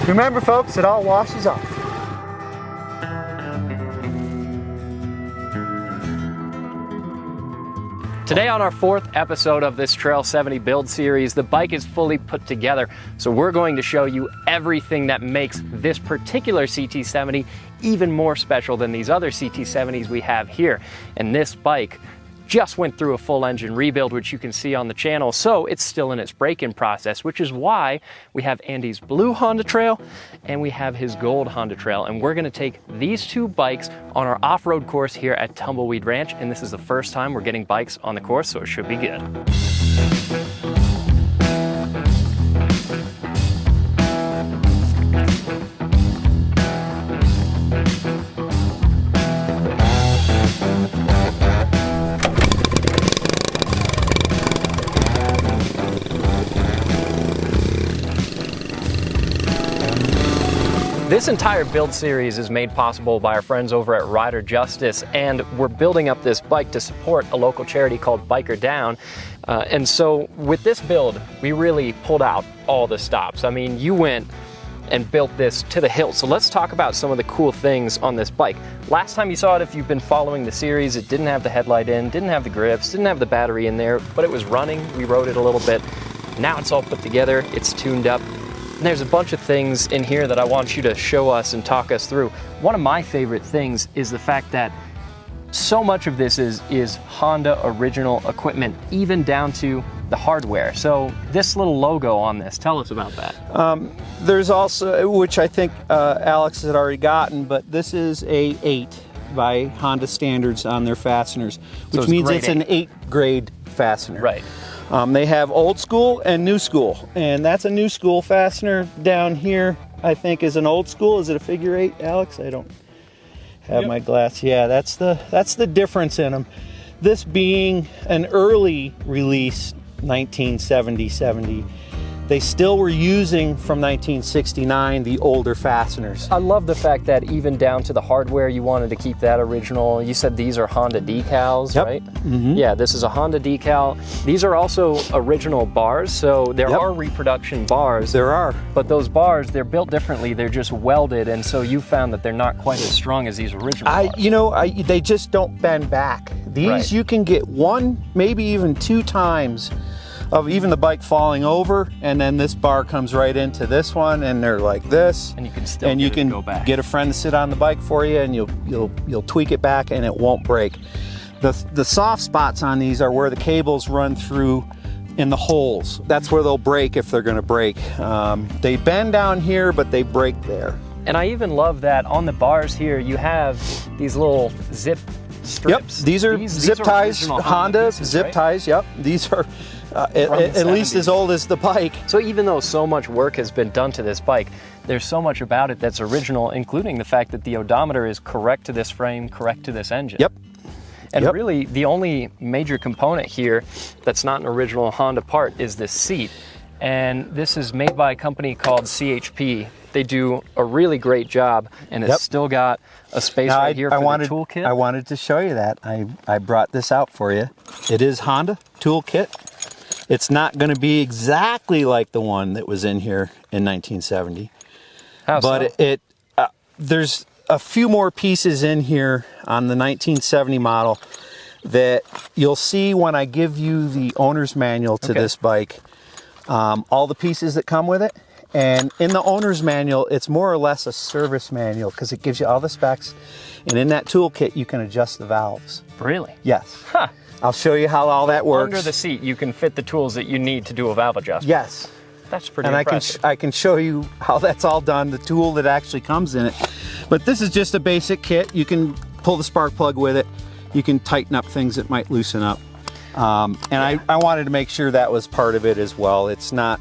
Remember folks, it all washes off. Today on our 4th episode of this Trail 70 build series, the bike is fully put together. So we're going to show you everything that makes this particular CT70 even more special than these other CT70s we have here. And this bike just went through a full engine rebuild, which you can see on the channel, so it's still in its break-in process, which is why we have Andy's blue Honda Trail and we have his gold Honda Trail, and we're going to take these two bikes on our off-road course here at Tumbleweed Ranch, and this is the first time we're getting bikes on the course, so it should be good. This entire build series is made possible by our friends over at Rider Justice, and we're building up this bike to support a local charity called Biker Down. And so with this build, we really pulled out all the stops. I mean, you went and built this to the hilt. So let's talk about some of the cool things on this bike. Last time you saw it, if you've been following the series, it didn't have the headlight in, didn't have the grips, didn't have the battery in there, but it was running. We rode it a little bit. Now it's all put together, it's tuned up. And there's a bunch of things in here that I want you to show us and talk us through. One of my favorite things is the fact that so much of this is Honda original equipment, even down to the hardware. So this little logo on this, tell us about that. There's also, which I think Alex had already gotten, but this is a 8 by Honda standards on their fasteners, which means it's an 8 grade fastener. Right. They have old school and new school, and that's a new school fastener. Down here, I think, is an old school. Is it a figure 8, Alex? I don't have my glass. Yeah, that's the difference in them. This being an early release, 1970, they still were using from 1969 the older fasteners. I love the fact that even down to the hardware, you wanted to keep that original. You said these are Honda decals, yep. Right? Mm-hmm. Yeah, this is a Honda decal. These are also original bars, so there are reproduction bars. There are. But those bars, they're built differently. They're just welded, and so you found that they're not quite as strong as these original bars. They just don't bend back. These you can get one, maybe even 2 times of even the bike falling over, and then this bar comes right into this one, and they're like this, and you can still go back. Get a friend to sit on the bike for you, and you'll tweak it back, and it won't break. The soft spots on these are where the cables run through in the holes. That's where they'll break if they're going to break. They bend down here, but they break there. And I even love that on the bars here you have these little zip strips. Yep, these are zip ties, Honda pieces, zip ties. Yep, these are at least as old as the bike. So even though so much work has been done to this bike, there's so much about it that's original, including the fact that the odometer is correct to this frame, correct to this engine. Yep. And really, the only major component here that's not an original Honda part is this seat. And this is made by a company called CHP. They do a really great job, and it's still got a space right here for the toolkit. I wanted to show you that. I brought this out for you. It is Honda toolkit. It's not going to be exactly like the one that was in here in 1970. How so? But there's a few more pieces in here on the 1970 model that you'll see when I give you the owner's manual to this bike. All the pieces that come with it. And in the owner's manual, it's more or less a service manual because it gives you all the specs. And in that toolkit, you can adjust the valves. Really? Yes. Huh. I'll show you how all that works. Under the seat, you can fit the tools that you need to do a valve adjustment. Yes. That's pretty impressive. And I can show you how that's all done, the tool that actually comes in it. But this is just a basic kit. You can pull the spark plug with it. You can tighten up things that might loosen up. I wanted to make sure that was part of it as well. It's not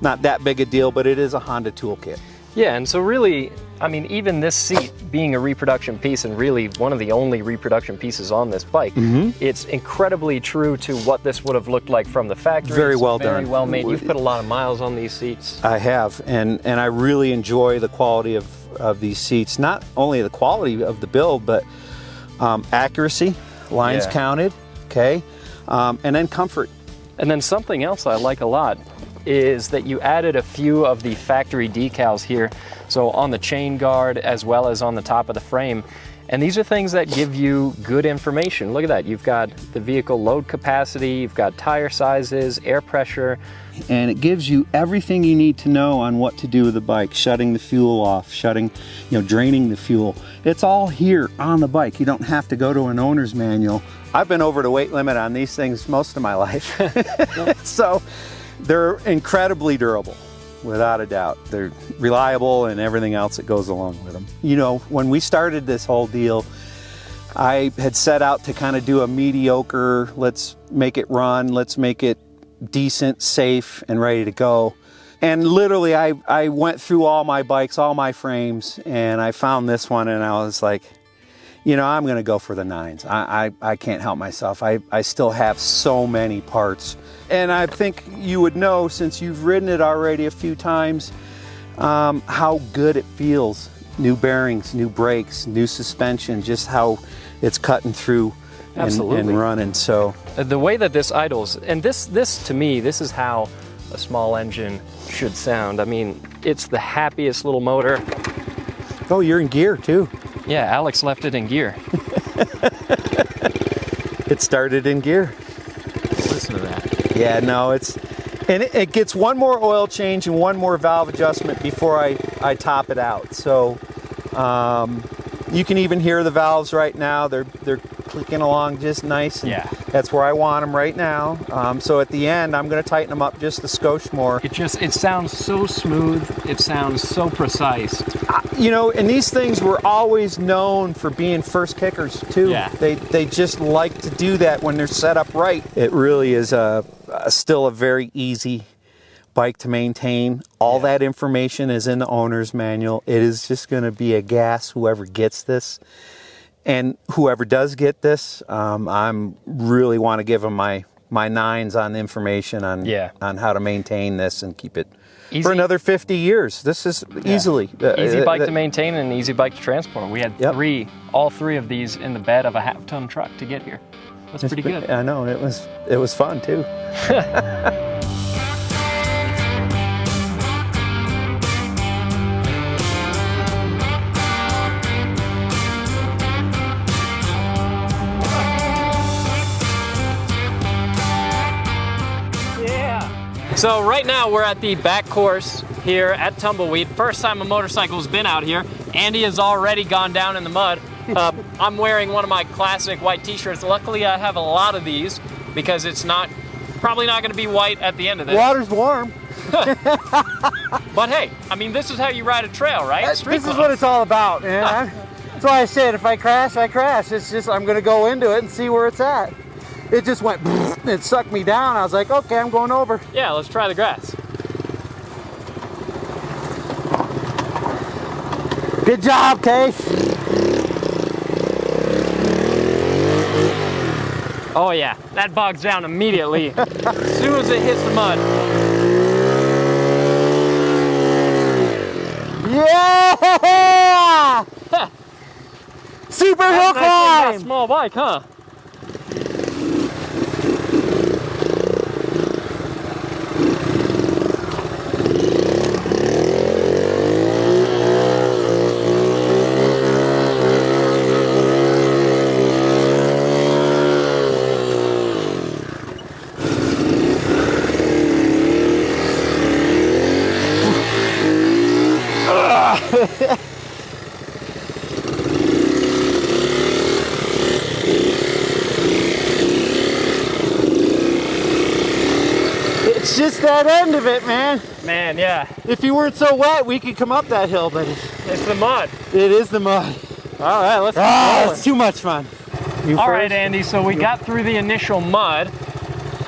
that big a deal, but it is a Honda toolkit. Yeah, and so really, I mean, even this seat being a reproduction piece and really one of the only reproduction pieces on this bike, it's incredibly true to what this would have looked like from the factory. Very well done. Very well made. You've put a lot of miles on these seats. I have, and I really enjoy the quality of these seats. Not only the quality of the build, but accuracy, lines counted, and then comfort. And then something else I like a lot is that you added a few of the factory decals here, so on the chain guard as well as on the top of the frame. And these are things that give you good information. Look at that. You've got the vehicle load capacity, you've got tire sizes, air pressure. And it gives you everything you need to know on what to do with the bike, shutting the fuel off, draining the fuel. It's all here on the bike. You don't have to go to an owner's manual. I've been over the weight limit on these things most of my life. So they're incredibly durable. Without a doubt. They're reliable and everything else that goes along with them. You know, when we started this whole deal, I had set out to kind of do a mediocre, let's make it run, let's make it decent, safe, and ready to go. And literally I went through all my bikes, all my frames, and I found this one and I was like, you know, I'm gonna go for the 9s. I can't help myself. I still have so many parts. And I think you would know, since you've ridden it already a few times, how good it feels. New bearings, new brakes, new suspension, just how it's cutting through and running. So the way that this idles, and this to me, this is how a small engine should sound. I mean, it's the happiest little motor. Oh, you're in gear too. Yeah, Alex left it in gear. It started in gear. Listen to that. Yeah, no, it gets one more oil change and one more valve adjustment before I top it out. So you can even hear the valves right now. They're clicking along just nice. Yeah. That's where I want them right now. So at the end, I'm going to tighten them up just a skosh more. It sounds so smooth. It sounds so precise. You know, and these things were always known for being first kickers too. Yeah. They just like to do that when they're set up right. It really is still a very easy bike to maintain. All that information is in the owner's manual. It is just going to be a gas whoever gets this. And whoever does get this, I'm really want to give them my 9s on the information on how to maintain this and keep it for another 50 years. This is easily easy bike to maintain and an easy bike to transport. We had all three of these in the bed of a half-ton truck to get here. That's pretty good. I know, it was fun too. So right now we're at the back course here at Tumbleweed. First time a motorcycle's been out here. Andy has already gone down in the mud. I'm wearing one of my classic white t-shirts. Luckily I have a lot of these because it's probably not going to be white at the end of this. Water's warm. But hey, I mean, this is how you ride a trail, right? This is what it's all about, man. That's why I said if I crash, I crash. It's just I'm going to go into it and see where it's at. It just went, it sucked me down. I was like, okay, I'm going over. Yeah, let's try the grass. Good job, Case. Oh yeah, that bogs down immediately as soon as it hits the mud. Yeah! Super hill climb! Small bike, huh? It's just that end of it, man. Man, yeah. If you weren't so wet, we could come up that hill, but it's the mud. It is the mud. All right, let's go. It's too much fun. All right, Andy, so we got through the initial mud.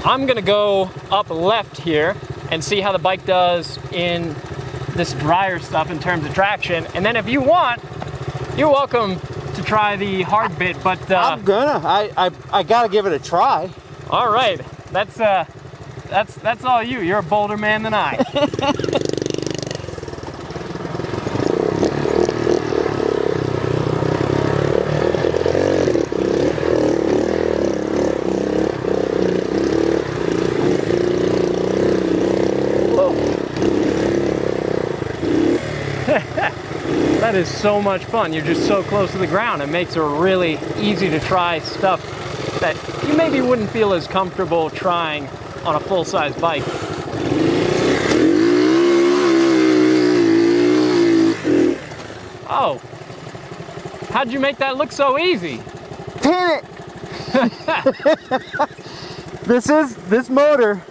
I'm gonna go up left here and see how the bike does in this drier stuff in terms of traction. And then if you want, you're welcome to try the hard bit, but I'm gonna. I gotta give it a try. All right, that's all you. You're a bolder man than I. That is so much fun. You're just so close to the ground. It makes it really easy to try stuff that you maybe wouldn't feel as comfortable trying on a full-size bike. Oh, how'd you make that look so easy? Pin it! This motor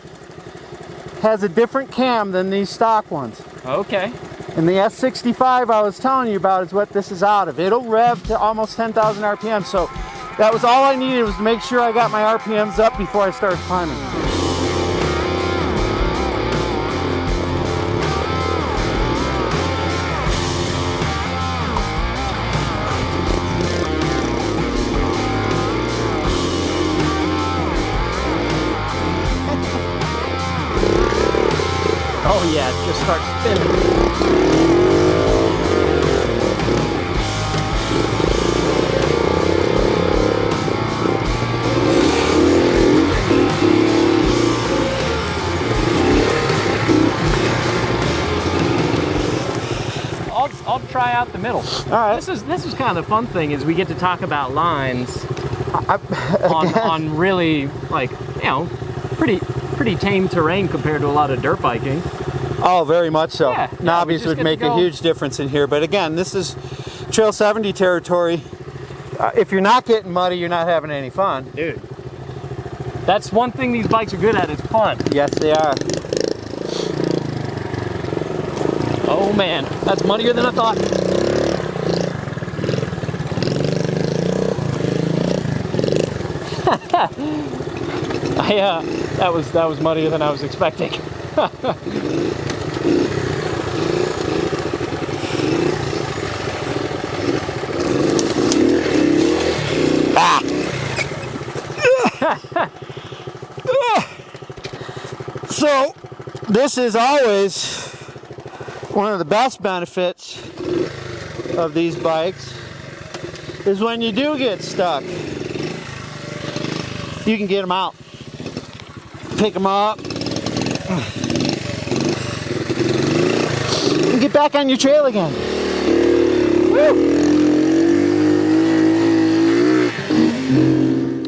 has a different cam than these stock ones. Okay. And the S65 I was telling you about is what this is out of. It'll rev to almost 10,000 RPM, so that was all I needed, was to make sure I got my RPMs up before I started climbing. Oh yeah, it just starts spinning. I'll try out the middle. All right. This is kind of the fun thing, is we get to talk about lines on really, like, you know, pretty tame terrain compared to a lot of dirt biking. Oh, very much so. Yeah, Knobbies would make a huge difference in here, but again, this is Trail 70 territory. If you're not getting muddy, you're not having any fun. Dude, that's one thing these bikes are good at, is fun. Yes, they are. Oh man, that's muddier than I thought. That was muddier than I was expecting. So, this is always one of the best benefits of these bikes, is when you do get stuck, you can get them out, pick them up, and get back on your trail again. Woo!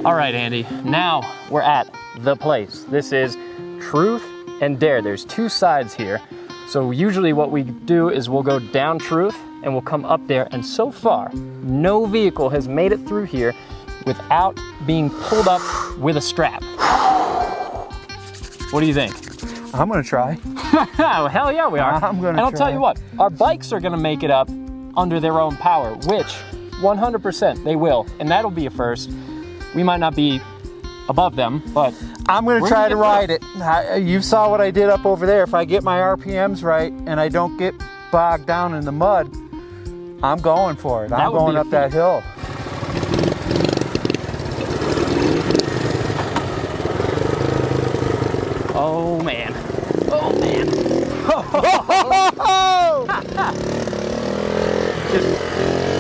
All right, Andy, now we're at the place. This is Truth and Dare. There's two sides here. So usually what we do is we'll go down Truth and we'll come up there, and so far, no vehicle has made it through here without being pulled up with a strap. What do you think? I'm gonna try. Oh, hell yeah, we are. I'm gonna And I'll try. tell you what, our bikes are gonna make it up under their own power, which 100% they will, and that'll be a first. We might not be above them, but I'm gonna try to ride it. You saw what I did up over there. If I get my RPMs right and I don't get bogged down in the mud, I'm going for it. I'm going up that hill. oh man. Oh man.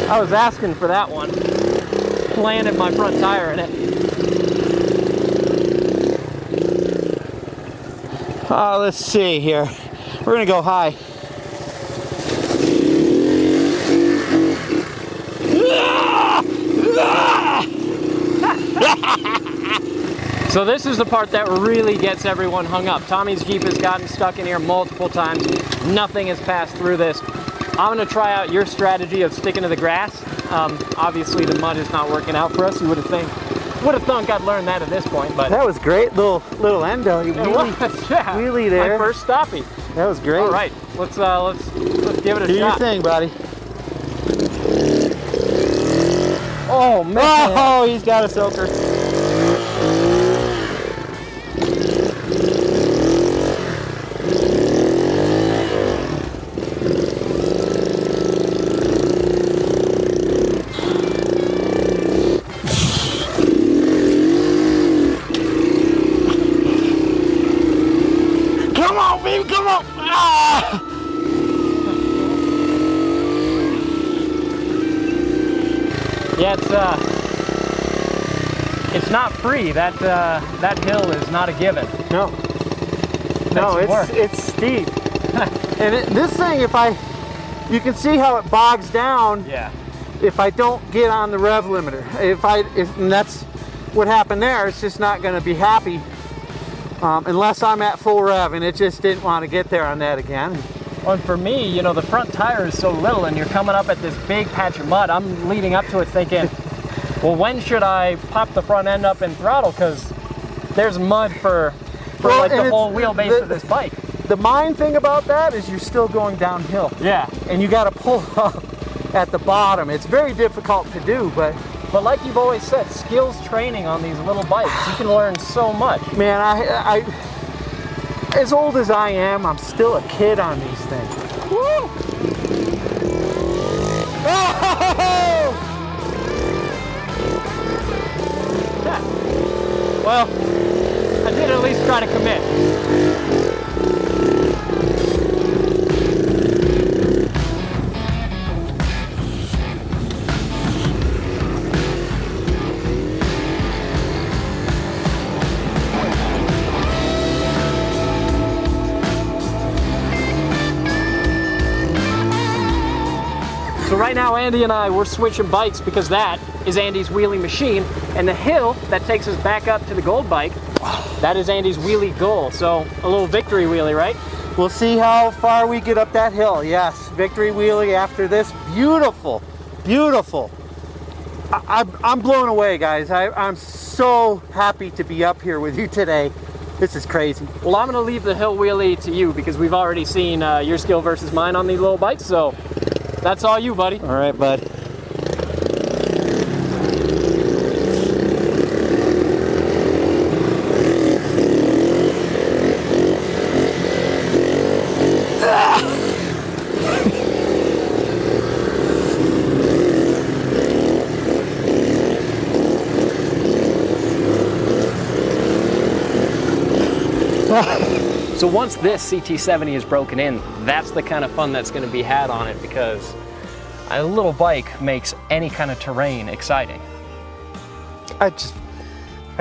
I was asking for that one. Planted my front tire in it. Let's see here. We're gonna go high. So this is the part that really gets everyone hung up. Tommy's Jeep has gotten stuck in here multiple times. Nothing has passed through this. I'm gonna try out your strategy of sticking to the grass. Obviously the mud is not working out for us. You would have thunk I'd learned that at this point, but That was great, little endo. You wheelie there. my first stoppie. That was great. All right, let's give it a Do your shot. thing, buddy. Oh man! Oh, he's got a soaker. Come on, baby, come on! Ah! Yeah, it's not free. That hill is not a given. No. No, Makes it work. it's steep. And this thing, if I you can see how it bogs down. Yeah. If I don't get on the rev limiter. And that's what happened there. It's just not going to be happy unless I'm at full rev, and it just didn't want to get there on that again. Well, and for me, you know, the front tire is so little, and you're coming up at this big patch of mud. I'm leading up to it thinking, well, when should I pop the front end up and throttle? Because there's mud for like the whole wheelbase of this bike. The main thing about that is you're still going downhill. Yeah. And you got to pull up at the bottom. It's very difficult to do, but like you've always said, skills training on these little bikes, you can learn so much. Man, I as old as I am, I'm still a kid on these things. Woo! Oh! Yeah. Well, I did at least try to commit. So right now, Andy and I, we're switching bikes because that is Andy's wheelie machine, and the hill that takes us back up to the gold bike, that is Andy's wheelie goal. So a little victory wheelie, right? We'll see how far we get up that hill. Yes, victory wheelie after this. Beautiful, beautiful. I'm blown away, guys. I'm so happy to be up here with you today. This is crazy. Well, I'm gonna leave the hill wheelie to you because we've already seen your skill versus mine on these little bikes, so that's all you, buddy. All right, bud. So once this CT70 is broken in, that's the kind of fun that's going to be had on it, because a little bike makes any kind of terrain exciting. I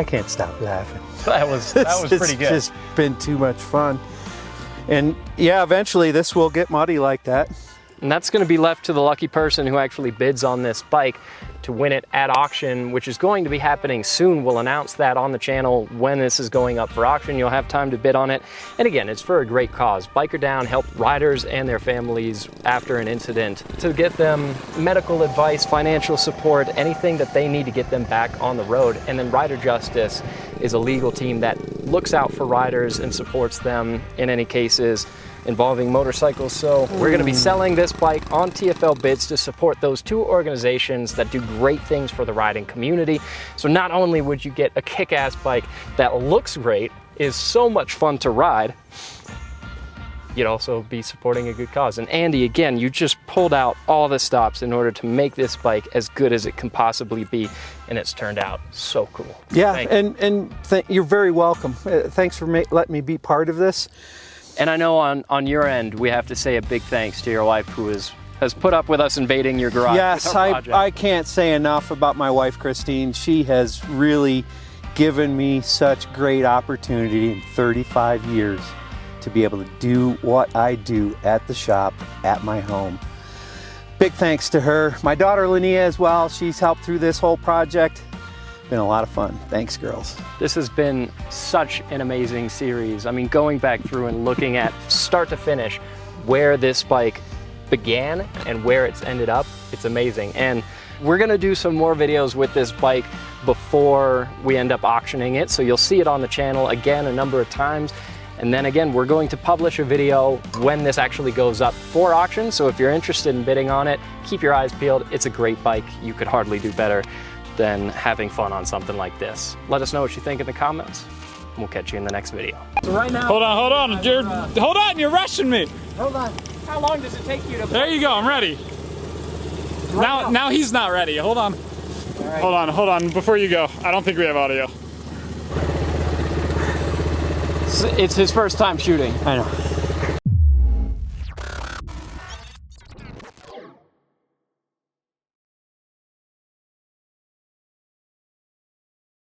can't stop laughing. That was pretty good. It's just been too much fun. And yeah, eventually this will get muddy like that. And that's going to be left to the lucky person who actually bids on this bike to win it at auction, which is going to be happening soon. We'll announce that on the channel when this is going up for auction. You'll have time to bid on it. And again, it's for a great cause. Biker Down helped riders and their families after an incident to get them medical advice, financial support, anything that they need to get them back on the road. And then Rider Justice is a legal team that looks out for riders and supports them in any cases involving motorcycles. So we're going to be selling this bike on TFL bids to support those two organizations that do great things for the riding community. So not only would you get a kick-ass bike that looks great, is so much fun to ride, you'd also be supporting a good cause. And Andy, again, you just pulled out all the stops in order to make this bike as good as it can possibly be, and it's turned out so cool. Yeah, you're very welcome. Thanks for letting me be part of this. And I know on your end, we have to say a big thanks to your wife, who has put up with us invading your garage. Yes, I can't say enough about my wife, Christine. She has really given me such great opportunity in 35 years to be able to do what I do at the shop, at my home. Big thanks to her. My daughter, Linnea, as well. She's helped through this whole project. Been a lot of fun. Thanks, girls. This has been such an amazing series. I mean, going back through and looking at start to finish where this bike began and where it's ended up, it's amazing. And we're gonna do some more videos with this bike before we end up auctioning it. So you'll see it on the channel again a number of times. And then again, we're going to publish a video when this actually goes up for auction. So if you're interested in bidding on it, keep your eyes peeled. It's a great bike. You could hardly do better than having fun on something like this. Let us know what you think in the comments. We'll catch you in the next video. So right now, hold on, you're rushing me. Hold on. How long does it take you to? There you go, I'm ready. Now he's not ready. Hold on. All right. Hold on, before you go. I don't think we have audio. It's his first time shooting. I know.